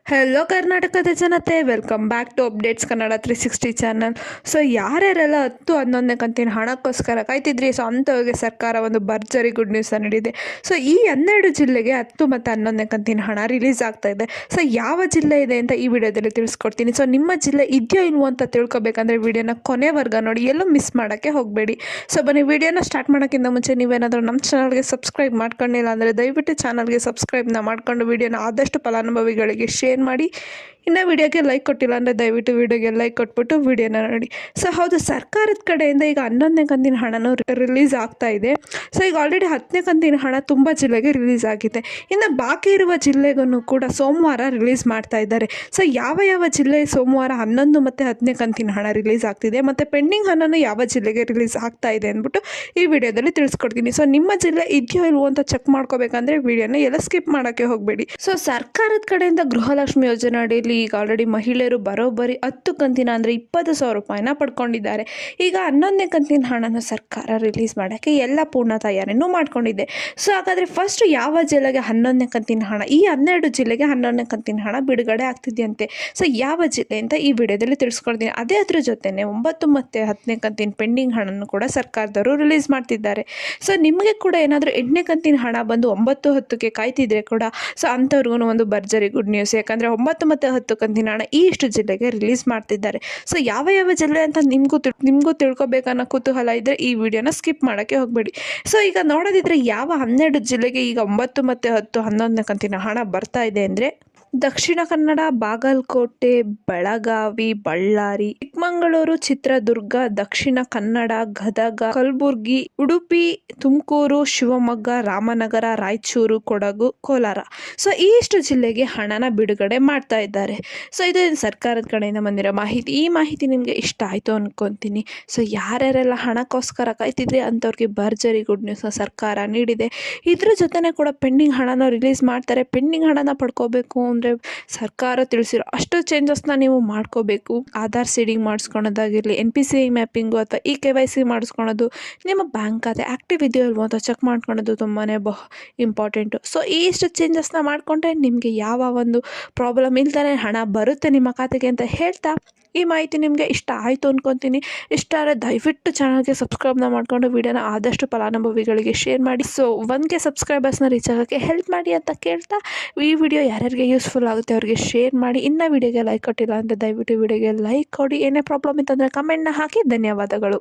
Hello ಕರ್ನಾಟಕದ ಜನತೆ, welcome back to updates Kannada 360 channel. So ಯಾರ್ಯಾರೆಲ್ಲ 10-11ನೇ ಕಂತಿನ ಹಣಕ್ಕೋಸ್ಕರ ಕಾಯ್ತಿದ್ರಿ, ಸೊ ಅಂಥವ್ರಿಗೆ ಸರ್ಕಾರ ಒಂದು ಭರ್ಜರಿ ಗುಡ್ ನ್ಯೂಸ್ ನೀಡಿದೆ. ಸೊ ಈ 12 ಜಿಲ್ಲೆಗೆ 10 ಮತ್ತು 11ನೇ ಕಂತಿನ ಹಣ ರಿಲೀಸ್ ಆಗ್ತಾ ಇದೆ. ಸೊ ಯಾವ ಜಿಲ್ಲೆ ಇದೆ ಅಂತ ಈ ವಿಡಿಯೋದಲ್ಲಿ ತಿಳಿಸ್ಕೊಡ್ತೀನಿ. ಸೊ ನಿಮ್ಮ ಜಿಲ್ಲೆ ಇದೆಯೋ ಇಲ್ವೋ ಅಂತ ತಿಳ್ಕೊಬೇಕಂದ್ರೆ ವಿಡಿಯೋನ ಕೊನೆವರೆಗೂ ನೋಡಿ, ಎಲ್ಲೂ ಮಿಸ್ ಮಾಡೋಕ್ಕೆ ಹೋಗಬೇಡಿ. ಸೊ ಬನ್ನಿ, ವಿಡಿಯೋನ ಸ್ಟಾರ್ಟ್ ಮಾಡೋಕ್ಕಿಂತ ಮುಂಚೆ ನೀವೇನಾದರೂ ನಮ್ಮ ಚಾನಲ್ಗೆ ಸಬ್ಸ್ಕ್ರೈಬ್ ಮಾಡ್ಕೊಂಡಿಲ್ಲ ಅಂದರೆ ದಯವಿಟ್ಟು ಚಾನಲ್ಗೆ ಸಬ್ಸ್ಕ್ರೈಬ್ನ ಮಾಡ್ಕೊಂಡು ವಿಡಿಯೋನ ಆದಷ್ಟು ಫಲಾನುಭವಿಗಳಿಗೆ ಶೇರ್ ಮಾಡಿ. ಇನ್ನು ವಿಡಿಯೋಗೆ ಲೈಕ್ ಕೊಟ್ಟಿಲ್ಲ ಅಂದರೆ ದಯವಿಟ್ಟು ವಿಡಿಯೋಗೆ ಲೈಕ್ ಕೊಟ್ಬಿಟ್ಟು ವಿಡಿಯೋನ ನೋಡಿ. ಸೊ ಹೌದು, ಸರ್ಕಾರದ ಕಡೆಯಿಂದ ಈಗ 11ನೇ ಕಂತಿನ ಹಣನೂ ರಿಲೀಸ್ ಆಗ್ತಾ ಇದೆ. ಸೊ ಈಗ ಆಲ್ರೆಡಿ 10ನೇ ಕಂತಿನ ಹಣ ತುಂಬ ಜಿಲ್ಲೆಗೆ ರಿಲೀಸ್ ಆಗಿದೆ. ಇನ್ನು ಬಾಕಿ ಇರುವ ಜಿಲ್ಲೆಗೂ ಕೂಡ ಸೋಮವಾರ ರಿಲೀಸ್ ಮಾಡ್ತಾ ಇದ್ದಾರೆ. ಸೊ ಯಾವ ಜಿಲ್ಲೆ ಸೋಮವಾರ 11 ಮತ್ತು 10ನೇ ಕಂತಿನ ಹಣ ರಿಲೀಸ್ ಆಗ್ತಿದೆ ಮತ್ತು ಪೆಂಡಿಂಗ್ ಹಣನೂ ಯಾವ ಜಿಲ್ಲೆಗೆ ರಿಲೀಸ್ ಆಗ್ತಾ ಇದೆ ಅಂದ್ಬಿಟ್ಟು ಈ ವಿಡಿಯೋದಲ್ಲಿ ತಿಳಿಸ್ಕೊಡ್ತೀನಿ. ಸೊ ನಿಮ್ಮ ಜಿಲ್ಲೆ ಇದೆಯೋ ಇಲ್ವೋ ಅಂತ ಚೆಕ್ ಮಾಡ್ಕೋಬೇಕಂದ್ರೆ ವಿಡಿಯೋನ ಎಲ್ಲ ಸ್ಕಿಪ್ ಮಾಡೋಕ್ಕೆ ಹೋಗಬೇಡಿ. ಸೊ ಸರ್ಕಾರದ ಕಡೆಯಿಂದ ಗೃಹಲಕ್ಷ್ಮಿ ಯೋಜನೆ ಅಡಿಯಲ್ಲಿ ಈಗ ಆಲ್ರೆಡಿ ಮಹಿಳೆಯರು ಬರೋಬ್ಬರಿ 10 ಕಂತಿನ ಅಂದರೆ 20,000 ರೂಪಾಯಿನ ಪಡ್ಕೊಂಡಿದ್ದಾರೆ. ಈಗ 11ನೇ ಕಂತಿನ ಹಣನ ಸರ್ಕಾರ ರಿಲೀಸ್ ಮಾಡೋಕ್ಕೆ ಎಲ್ಲ ಪೂರ್ಣ ತಯಾರಿನೂ ಮಾಡ್ಕೊಂಡಿದೆ. ಸೊ ಹಾಗಾದರೆ ಫಸ್ಟ್ ಯಾವ ಜಿಲ್ಲೆಗೆ 11ನೇ ಕಂತಿನ ಹಣ, ಈ 12 ಜಿಲ್ಲೆಗೆ 11ನೇ ಕಂತಿನ ಹಣ ಬಿಡುಗಡೆ ಆಗ್ತಿದೆಯಂತೆ. ಸೊ ಯಾವ ಜಿಲ್ಲೆ ಅಂತ ಈ ವಿಡಿಯೋದಲ್ಲಿ ತಿಳಿಸ್ಕೊಡ್ತೀನಿ. ಅದ್ರ ಜೊತೆನೆ 9 ಮತ್ತು 10ನೇ ಕಂತಿನ ಪೆಂಡಿಂಗ್ ಹಣನ್ನು ಕೂಡ ಸರ್ಕಾರದವರು ರಿಲೀಸ್ ಮಾಡ್ತಿದ್ದಾರೆ. ಸೊ ನಿಮಗೆ ಕೂಡ ಏನಾದರೂ 8ನೇ ಕಂತಿನ ಹಣ ಬಂದು 9, 10ಕ್ಕೆ ಕಾಯ್ತಿದ್ರೆ ಕೂಡ ಸೊ ಅಂಥವ್ರಿಗೂ ಒಂದು ಭರ್ಜರಿ ಗುಡ್ ನ್ಯೂಸ್. ಯಾಕಂದರೆ 9 ಮತ್ತು 10 ಕಂತಿನ ಹಣ ಈ ಇಷ್ಟು ಜಿಲ್ಲೆಗೆ ರಿಲೀಸ್ ಮಾಡ್ತಿದ್ದಾರೆ. ಸೊ ಯಾವ ಜಿಲ್ಲೆ ಅಂತ ನಿಮಗೂ ತಿಳ್ಕೊಬೇಕನ್ನೋ ಕುತೂಹಲ ಇದ್ದರೆ ಈ ವಿಡಿಯೋನ ಸ್ಕಿಪ್ ಮಾಡೋಕ್ಕೆ ಹೋಗಬೇಡಿ. ಸೊ ಈಗ ನೋಡೋದಿದ್ರೆ ಯಾವ 12 ಜಿಲ್ಲೆಗೆ ಈಗ 9 ಮತ್ತು 10 11ನೇ ಕಂತಿನ ಹಣ ಬರ್ತಾ ಇದೆ ಅಂದರೆ ದಕ್ಷಿಣ ಕನ್ನಡ, ಬಾಗಲಕೋಟೆ, ಬೆಳಗಾವಿ, ಬಳ್ಳಾರಿ, ಚಿಕ್ಕಮಗಳೂರು, ಚಿತ್ರದುರ್ಗ, ದಕ್ಷಿಣ ಕನ್ನಡ, ಗದಗ, ಕಲಬುರ್ಗಿ, ಉಡುಪಿ, ತುಮಕೂರು, ಶಿವಮೊಗ್ಗ, ರಾಮನಗರ, ರಾಯಚೂರು, ಕೊಡಗು, ಕೋಲಾರ. ಸೊ ಈ ಇಷ್ಟು ಜಿಲ್ಲೆಗೆ ಹಣನ ಬಿಡುಗಡೆ ಮಾಡ್ತಾ ಇದ್ದಾರೆ. ಸೊ ಇದು ಸರ್ಕಾರದ ಕಡೆಯಿಂದ ಬಂದಿರೋ ಮಾಹಿತಿ. ಈ ಮಾಹಿತಿ ನಿಮಗೆ ಇಷ್ಟ ಆಯಿತು ಅಂದ್ಕೊತೀನಿ. ಸೊ ಯಾರ್ಯಾರೆಲ್ಲ ಹಣಕ್ಕೋಸ್ಕರ ಕಾಯ್ತಿದ್ರೆ ಅಂಥವ್ರಿಗೆ ಭರ್ಜರಿ ಗುಡ್ ನ್ಯೂಸ್ನ ಸರ್ಕಾರ ನೀಡಿದೆ. ಇದ್ರ ಜೊತೆನೇ ಕೂಡ ಪೆಂಡಿಂಗ್ ಹಣನ ರಿಲೀಸ್ ಮಾಡ್ತಾರೆ. ಪೆಂಡಿಂಗ್ ಹಣನ ಪಡ್ಕೋಬೇಕು ಅಂದರೆ ಸರ್ಕಾರ ತಿಳಿಸಿರೋ ಅಷ್ಟು ಚೇಂಜಸ್ನ ನೀವು ಮಾಡ್ಕೋಬೇಕು. ಆಧಾರ್ ಸೀಡಿಂಗ್ ಮಾಡಿಸ್ಕೊಳೋದಾಗಿರಲಿ, NPCI ಮ್ಯಾಪಿಂಗು ಅಥವಾ KYC ಮಾಡಿಸ್ಕೊಳೋದು, ನಿಮ್ಮ ಬ್ಯಾಂಕ್ ಖಾತೆ ಆ್ಯಕ್ಟಿವ್ ಇದೆಯೋ ಇಲ್ವೋ ಅಂತ ಚೆಕ್ ಮಾಡ್ಕೊಳೋದು ತುಂಬಾ ಇಂಪಾರ್ಟೆಂಟು. ಸೊ ಈ ಇಷ್ಟು ಚೇಂಜಸ್ನ ಮಾಡಿಕೊಂಡ್ರೆ ನಿಮಗೆ ಯಾವ ಒಂದು ಪ್ರಾಬ್ಲಮ್ ಇಲ್ದೇ ಹಣ ಬರುತ್ತೆ ನಿಮ್ಮ ಖಾತೆಗೆ ಅಂತ ಹೇಳ್ತಾ, ಈ ಮಾಹಿತಿ ನಿಮಗೆ ಇಷ್ಟ ಆಯಿತು ಅಂದ್ಕೊತೀನಿ. ಇಷ್ಟ ಆದರೆ ದಯವಿಟ್ಟು ಚಾನಲ್ಗೆ ಸಬ್ಸ್ಕ್ರೈಬ್ನ ಮಾಡಿಕೊಂಡು ವಿಡಿಯೋನ ಆದಷ್ಟು ಫಲಾನುಭವಿಗಳಿಗೆ ಶೇರ್ ಮಾಡಿ. ಸೊ 1K ಸಬ್ಸ್ಕ್ರೈಬರ್ಸ್ನ ರೀಚ್ ಆಗೋಕ್ಕೆ ಹೆಲ್ಪ್ ಮಾಡಿ ಅಂತ ಕೇಳ್ತಾ, ಈ ವಿಡಿಯೋ ಯಾರ್ಯಾರಿಗೆ ಯೂಸ್ಫುಲ್ ಆಗುತ್ತೆ ಅವ್ರಿಗೆ ಶೇರ್ ಮಾಡಿ. ಇನ್ನು ವಿಡಿಯೋಗೆ ಲೈಕ್ ಕೊಟ್ಟಿಲ್ಲ ಅಂದರೆ ದಯವಿಟ್ಟು ವಿಡಿಯೋಗೆ ಲೈಕ್ ಕೊಡಿ. ಏನೇ ಪ್ರಾಬ್ಲಮ್ ಇತ್ತಂದರೆ ಕಮೆಂಟ್ನ ಹಾಕಿ. ಧನ್ಯವಾದಗಳು.